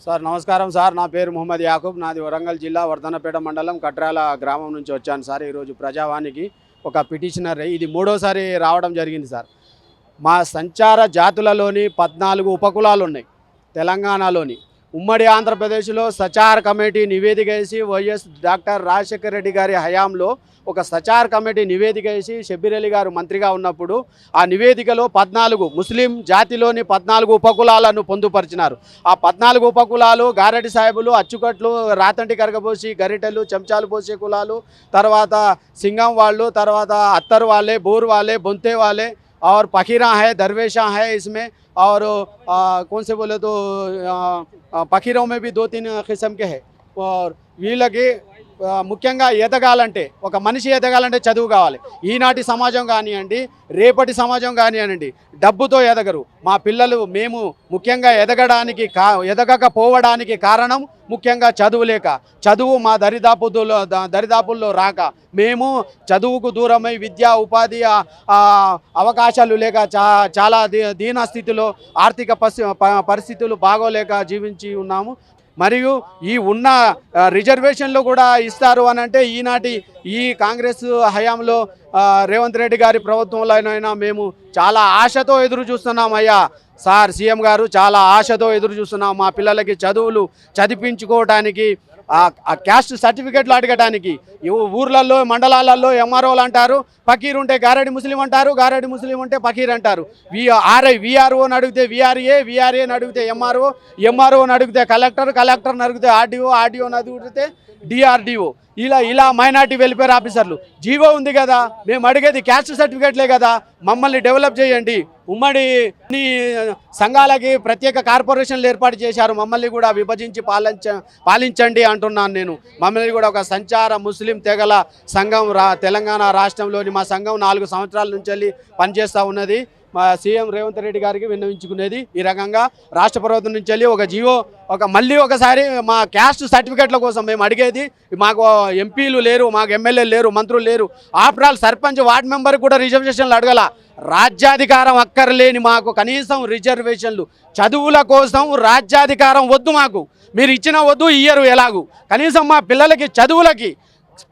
Sir నమస్కారం sir. నా పేరు మొహమ్మద్ యాకూబ్. నాది వరంగల్ జిల్లా వర్ధనపేట మండలం కట్రాల గ్రామం నుంచి వచ్చాను సార్. ఈరోజు ప్రజావానికి ఒక పిటిషనర్ ఇది మూడోసారి రావడం జరిగింది సార్. మా సంచార జాతులలోని 14 ఉపకులాలు ఉన్నాయి తెలంగాణలోని. ఉమ్మడి ఆంధ్రప్రదేశ్లో సచార్ కమిటీ నివేదిక వేసి వైఎస్ డాక్టర్ రాజశేఖర రెడ్డి గారి హయాంలో ఒక సచార్ కమిటీ నివేదిక వేసి షబ్బీర్ అలీ గారు మంత్రిగా ఉన్నప్పుడు ఆ నివేదికలో 14 ముస్లిం జాతిలోని 14 ఉపకులాలను పొందుపరిచినారు. ఆ 14 ఉపకులాలు గారెడ్డి సాహెబులు, అచ్చుకట్లు, రాతంటి కరగబోసి, గరిటెలు, చెంచాలు పోసే కులాలు, తర్వాత సింగం వాళ్ళు, తర్వాత అత్తరు వాళ్ళే, బోర్ వాళ్ళే, బొంతే వాళ్ళే और पखीरा है, दरवेशा है इसमें। और कौन से बोले तो పకీరోं में भी 2-3 किस्म के है। और వీళ్ళకి ముఖ్యంగా ఎదగాలంటే, ఒక మనిషి ఎదగాలంటే చదువు కావాలి. ఈనాటి సమాజం కానివ్వండి, రేపటి సమాజం కానివ్వండి, డబ్బుతో ఎదగరు. మా పిల్లలు మేము ముఖ్యంగా ఎదగకపోవడానికి కారణం ముఖ్యంగా చదువు లేక, చదువు మా దరిదాపుల్లో రాక, మేము చదువుకు దూరమై విద్యా ఉపాధి అవకాశాలు లేక చాలా దీన స్థితిలో, ఆర్థిక పరిస్థితులు బాగోలేక జీవించి ఉన్నాము. మరియు ఈ ఉన్న రిజర్వేషన్లు కూడా ఇస్తారు అని అంటే ఈనాటి ఈ కాంగ్రెస్ హయాంలో రేవంత్ రెడ్డి గారి ప్రభుత్వంలోనైనా మేము చాలా ఆశతో ఎదురు చూస్తున్నాం. అయ్యా సార్ సీఎం గారు, చాలా ఆశతో ఎదురు చూస్తున్నాం. మా పిల్లలకి చదువులు చదివించుకోవడానికి, ఆ క్యాస్ట్ సర్టిఫికెట్లు అడగడానికి. ఊర్లలో మండలాలలో ఎంఆర్ఓలు అంటారు, పకీర్ ఉంటే గారెడ్డి ముస్లిం అంటారు, గారెడ్డి ముస్లిం ఉంటే పకీర్ అంటారు. విఆర్ఓని అడిగితే విఆర్ఏని అడిగితే ఎంఆర్ఓని అడిగితే కలెక్టర్ని అడిగితే ఆర్డీఓని అడిగితే డిఆర్డిఓ. ఇలా మైనార్టీ వెల్ఫేర్ ఆఫీసర్లు. జీవో ఉంది కదా, మేము అడిగేది క్యాస్ట్ సర్టిఫికేట్లే కదా. మమ్మల్ని డెవలప్ చేయండి. ఉమ్మడి సంఘాలకి ప్రత్యేక కార్పొరేషన్లు ఏర్పాటు చేశారు, మమ్మల్ని కూడా విభజించి పాలించండి అంటున్నాను నేను. మమ్మల్ని కూడా ఒక సంచార ముస్లిం తెగల సంఘం తెలంగాణ రాష్ట్రంలోని మా సంఘం 4 సంవత్సరాల నుంచి వెళ్ళి పనిచేస్తూ ఉన్నది. మా సీఎం రేవంత్ రెడ్డి గారికి విన్నవించుకునేది ఈ రకంగా రాష్ట్ర ప్రభుత్వం నుంచి వెళ్ళి ఒక జీవో, మళ్ళీ ఒకసారి మా క్యాస్ట్ సర్టిఫికెట్ల కోసం మేము అడిగేది. మాకు ఎంపీలు లేరు, మాకు ఎమ్మెల్యేలు లేరు, మంత్రులు లేరు. After all sarpanch, ward member కూడా రిజర్వేషన్లు అడగల. రాజ్యాధికారం అక్కర్లేని మాకు కనీసం రిజర్వేషన్లు, చదువుల కోసం రాజ్యాధికారం వద్దు మాకు. మీరు ఇచ్చిన వద్దు, ఇయ్యరు ఎలాగూ. కనీసం మా పిల్లలకి చదువులకి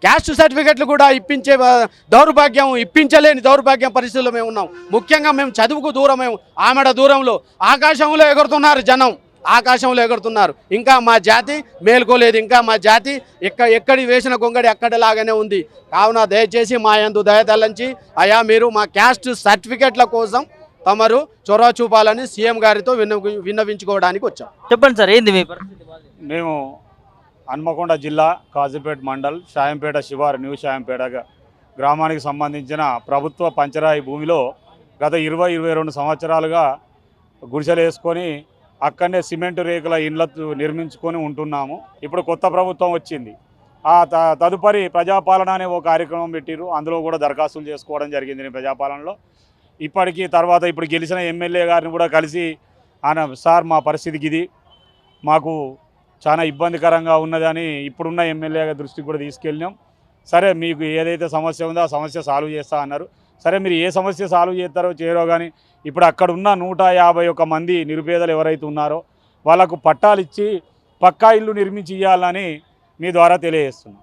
క్యాస్ట్ సర్టిఫికెట్లు కూడా ఇప్పించలేని దౌర్భాగ్యం పరిస్థితుల్లో మేము ఉన్నాం. ముఖ్యంగా మేము చదువుకు దూరమేము, ఆమెడ దూరంలో ఆకాశంలో ఎగురుతున్నారు జనం, ఆకాశంలో ఎగురుతున్నారు. ఇంకా మా జాతి మేల్కోలేదు. ఇంకా మా జాతి ఎక్కడి వేసిన గొంగడి అక్కడిలాగానే ఉంది. కావున దయచేసి మా యందు దయతలంచి, అయ్యా మీరు మా క్యాస్ట్ సర్టిఫికెట్ల కోసం తమరు చొరవ చూపాలని సీఎం గారితో విన్నవించుకోవడానికి వచ్చాం. చెప్పండి సార్, ఏంది మీ పరిస్థితి? మేము హన్మకొండ జిల్లా కాజీపేట మండల్ షాయంపేట శివారు న్యూ షాయంపేట గ్రామానికి సంబంధించిన ప్రభుత్వ పంచరాయి భూమిలో గత 20-22 సంవత్సరాలుగా గుడిసెలు వేసుకొని అక్కడనే సిమెంట్ రేకుల ఇండ్ల నిర్మించుకొని ఉంటున్నాము. ఇప్పుడు కొత్త ప్రభుత్వం వచ్చింది. ఆ తదుపరి ప్రజాపాలన అనే ఒక కార్యక్రమం పెట్టిరు. అందులో కూడా దరఖాస్తులు చేసుకోవడం జరిగింది ప్రజాపాలనలో. ఇప్పుడు గెలిచిన ఎమ్మెల్యే గారిని కూడా కలిసి సార్ మా పరిస్థితికి ఇది మాకు చాలా ఇబ్బందికరంగా ఉన్నదని ఇప్పుడున్న ఎమ్మెల్యే దృష్టికి కూడా తీసుకెళ్ళినాం. సరే మీకు ఏదైతే సమస్య ఉందో ఆ సమస్య సాల్వ్ చేస్తా అన్నారు. సరే మీరు ఏ సమస్య సాల్వ్ చేస్తారో చేయరో కానీ ఇప్పుడు అక్కడ ఉన్న 151 మంది నిరుపేదలు ఎవరైతే ఉన్నారో వాళ్ళకు పట్టాలు ఇచ్చి పక్కా ఇల్లు నిర్మించి ఇవ్వాలని మీ ద్వారా తెలియజేస్తున్నాం.